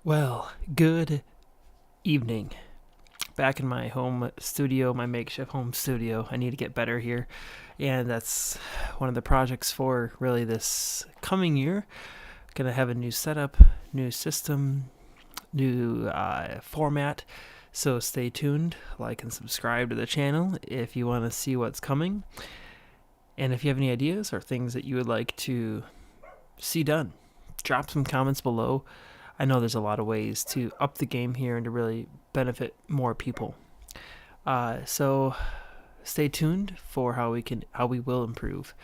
Well, good evening. Back in my home studio, my makeshift home studio. I need to get better here. And that's one of the projects for really this coming year. Gonna have a new setup, new system, new format. So stay tuned, like and subscribe to the channel if you want to see what's coming. And if you have any ideas or things that you would like to see done, drop some comments below. I know there's a lot of ways to up the game here and to really benefit more people. So stay tuned for how we will improve.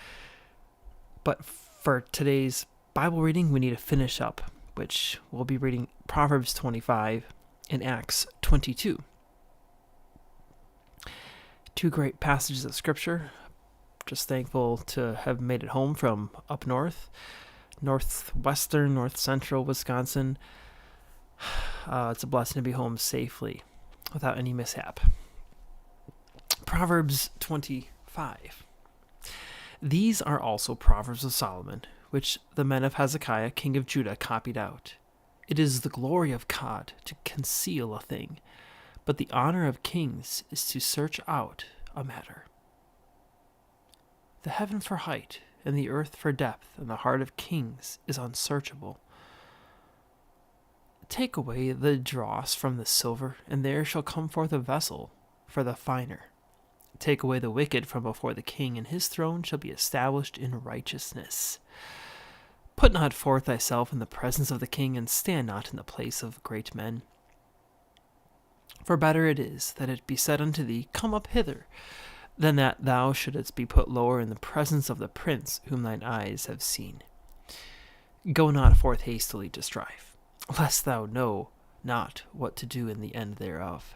But for today's Bible reading, we need to finish up, which we'll be reading Proverbs 25 and Acts 22. Two great passages of Scripture. Just thankful to have made it home from up north. Northwestern, north central Wisconsin. It's a blessing to be home safely without any mishap. Proverbs 25. These are also Proverbs of Solomon, which the men of Hezekiah, king of Judah, copied out. It is the glory of God to conceal a thing, but the honor of kings is to search out a matter. The heaven for height, and the earth for depth, and the heart of kings is unsearchable. Take away the dross from the silver, and there shall come forth a vessel for the finer. Take away the wicked from before the king, and his throne shall be established in righteousness. Put not forth thyself in the presence of the king, and stand not in the place of great men. For better it is that it be said unto thee, Come up hither, than that thou shouldest be put lower in the presence of the prince whom thine eyes have seen. Go not forth hastily to strife, lest thou know not what to do in the end thereof.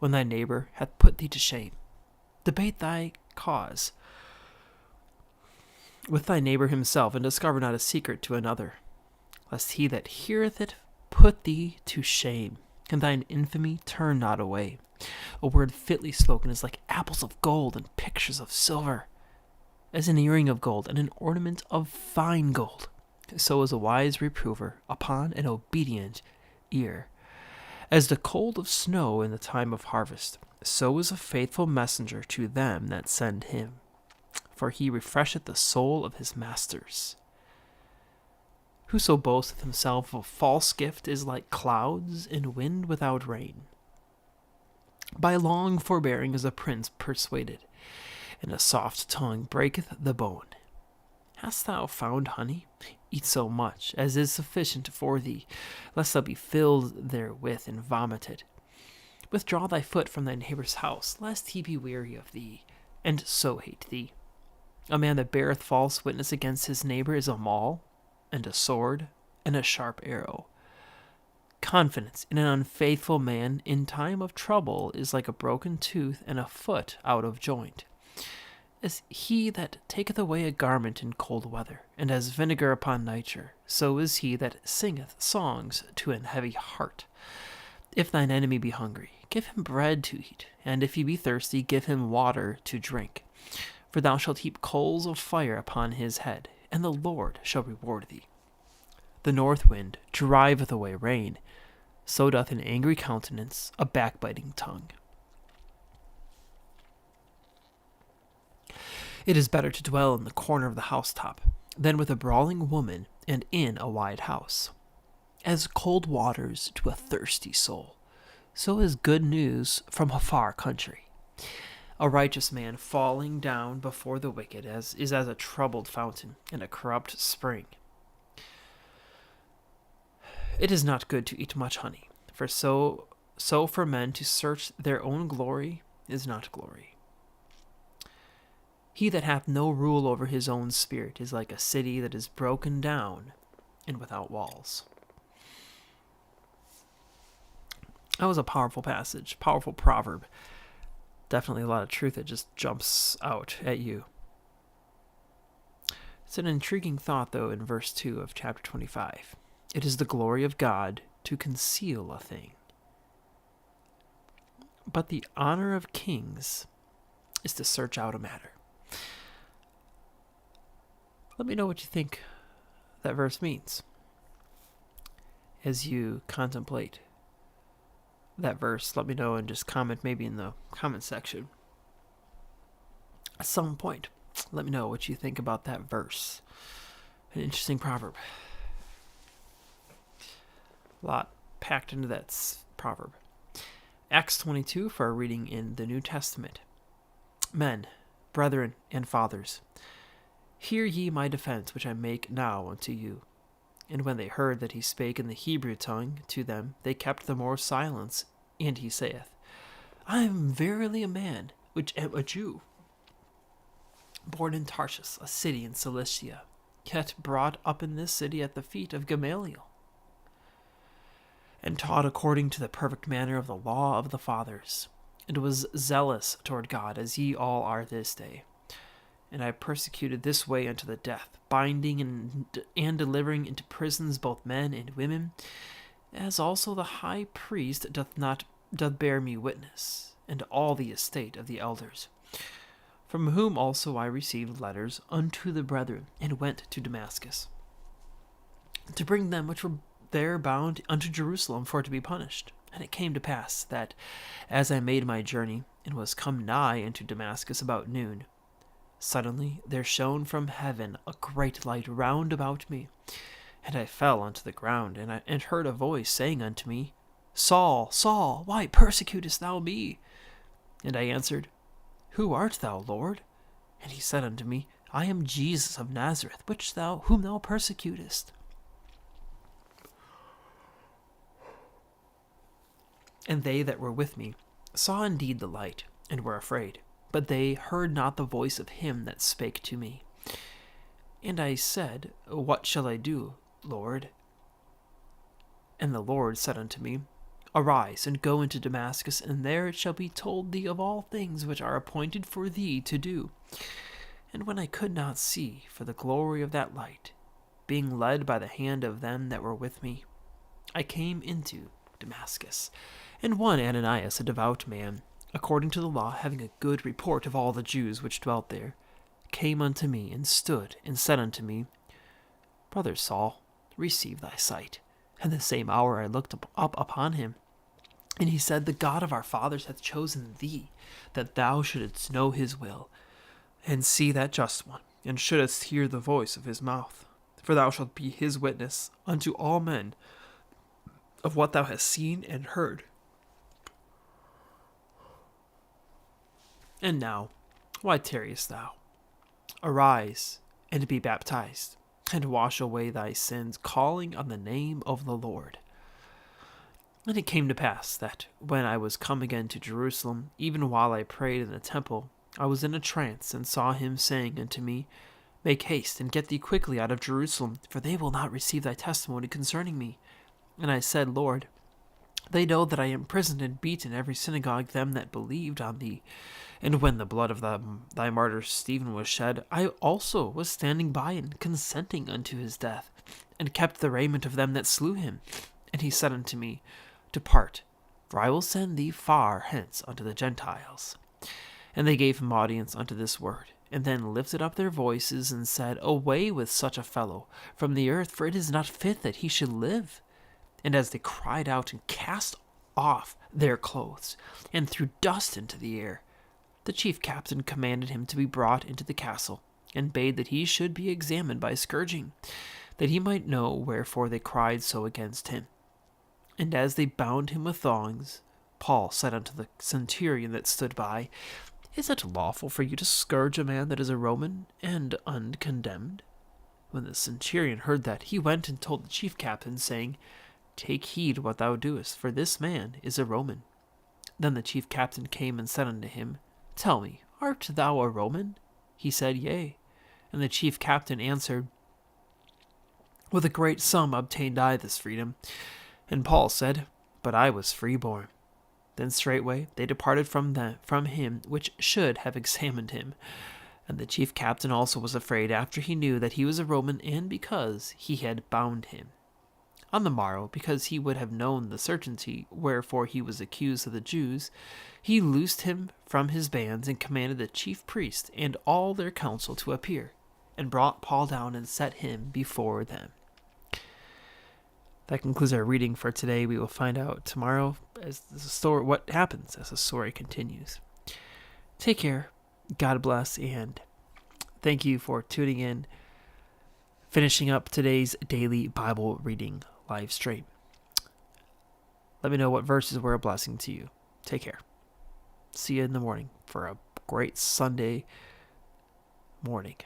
When thy neighbor hath put thee to shame, debate thy cause with thy neighbor himself, and discover not a secret to another, lest he that heareth it put thee to shame, and thine infamy turn not away. A word fitly spoken is like apples of gold and pictures of silver. As an earring of gold and an ornament of fine gold, so is a wise reprover upon an obedient ear. As the cold of snow in the time of harvest, so is a faithful messenger to them that send him. For he refresheth the soul of his masters. Whoso boasteth himself of a false gift is like clouds and wind without rain. By long forbearing is a prince persuaded, and a soft tongue breaketh the bone. Hast thou found honey? Eat so much as is sufficient for thee, lest thou be filled therewith and vomited. Withdraw thy foot from thy neighbor's house, lest he be weary of thee, and so hate thee. A man that beareth false witness against his neighbor is a maul, and a sword, and a sharp arrow. Confidence in an unfaithful man in time of trouble is like a broken tooth and a foot out of joint. As he that taketh away a garment in cold weather, and as vinegar upon nitre, so is he that singeth songs to an heavy heart. If thine enemy be hungry, give him bread to eat, and if he be thirsty, give him water to drink. For thou shalt heap coals of fire upon his head, and the Lord shall reward thee. The north wind driveth away rain, so doth an angry countenance a backbiting tongue. It is better to dwell in the corner of the housetop than with a brawling woman and in a wide house. As cold waters to a thirsty soul, so is good news from a far country. A righteous man falling down before the wicked is as a troubled fountain and a corrupt spring. It is not good to eat much honey, for so for men to search their own glory is not glory. He that hath no rule over his own spirit is like a city that is broken down and without walls. That was a powerful passage, powerful proverb. Definitely a lot of truth that just jumps out at you. It's an intriguing thought, though, in verse 2 of chapter 25. It is the glory of God to conceal a thing, but the honor of kings is to search out a matter. Let me know what you think that verse means. as you contemplate that verse, let me know and just comment maybe in the comment section. At some point, let me know what you think about that verse. An interesting proverb. A lot packed into that proverb. Acts 22 for our reading in the New Testament. Men, brethren, and fathers, hear ye my defense which I make now unto you. And when they heard that he spake in the Hebrew tongue to them, they kept the more silence. And he saith, I am verily a man, which am a Jew, born in Tarshish, a city in Cilicia, yet brought up in this city at the feet of Gamaliel, and taught according to the perfect manner of the law of the fathers, and was zealous toward God, as ye all are this day. And I persecuted this way unto the death, binding and delivering into prisons both men and women, as also the high priest doth bear me witness, and all the estate of the elders. From whom also I received letters unto the brethren, and went to Damascus, to bring them which were there bound unto Jerusalem for to be punished. And it came to pass that, as I made my journey, and was come nigh into Damascus about noon, suddenly there shone from heaven a great light round about me. And I fell unto the ground, and heard a voice saying unto me, Saul, Saul, why persecutest thou me? And I answered, Who art thou, Lord? And he said unto me, I am Jesus of Nazareth, whom thou persecutest. And they that were with me saw indeed the light, and were afraid, but they heard not the voice of him that spake to me. And I said, What shall I do, Lord? And the Lord said unto me, Arise, and go into Damascus, and there it shall be told thee of all things which are appointed for thee to do. And when I could not see for the glory of that light, being led by the hand of them that were with me, I came into Damascus. And one Ananias, a devout man, according to the law, having a good report of all the Jews which dwelt there, came unto me, and stood, and said unto me, Brother Saul, receive thy sight. And the same hour I looked up upon him. And he said, The God of our fathers hath chosen thee, that thou shouldest know his will, and see that just one, and shouldest hear the voice of his mouth. For thou shalt be his witness unto all men of what thou hast seen and heard. And now, why tarriest thou? Arise, and be baptized, and wash away thy sins, calling on the name of the Lord. And it came to pass that, when I was come again to Jerusalem, even while I prayed in the temple, I was in a trance, and saw him saying unto me, Make haste, and get thee quickly out of Jerusalem, for they will not receive thy testimony concerning me. And I said, Lord, they know that I imprisoned and beat in every synagogue them that believed on thee. And when the blood of thy martyr Stephen was shed, I also was standing by and consenting unto his death, and kept the raiment of them that slew him. And he said unto me, Depart, for I will send thee far hence unto the Gentiles. And they gave him audience unto this word, and then lifted up their voices, and said, Away with such a fellow from the earth, for it is not fit that he should live. And as they cried out and cast off their clothes, and threw dust into the air, the chief captain commanded him to be brought into the castle, and bade that he should be examined by scourging, that he might know wherefore they cried so against him. And as they bound him with thongs, Paul said unto the centurion that stood by, Is it lawful for you to scourge a man that is a Roman, and uncondemned? When the centurion heard that, he went and told the chief captain, saying, Take heed what thou doest, for this man is a Roman. Then the chief captain came and said unto him, Tell me, art thou a Roman? He said, Yea. And the chief captain answered, With a great sum obtained I this freedom. And Paul said, But I was freeborn. Then straightway they departed from him which should have examined him. And the chief captain also was afraid, after he knew that he was a Roman, and because he had bound him. On the morrow, because he would have known the certainty wherefore he was accused of the Jews, he loosed him from his bands, and commanded the chief priest and all their council to appear, and brought Paul down and set him before them. That concludes our reading for today. We will find out tomorrow as the story, what happens as the story continues. Take care. God bless, and thank you for tuning in, finishing up today's daily Bible reading live stream. Let me know what verses were a blessing to you. Take care. See you in the morning for a great Sunday morning.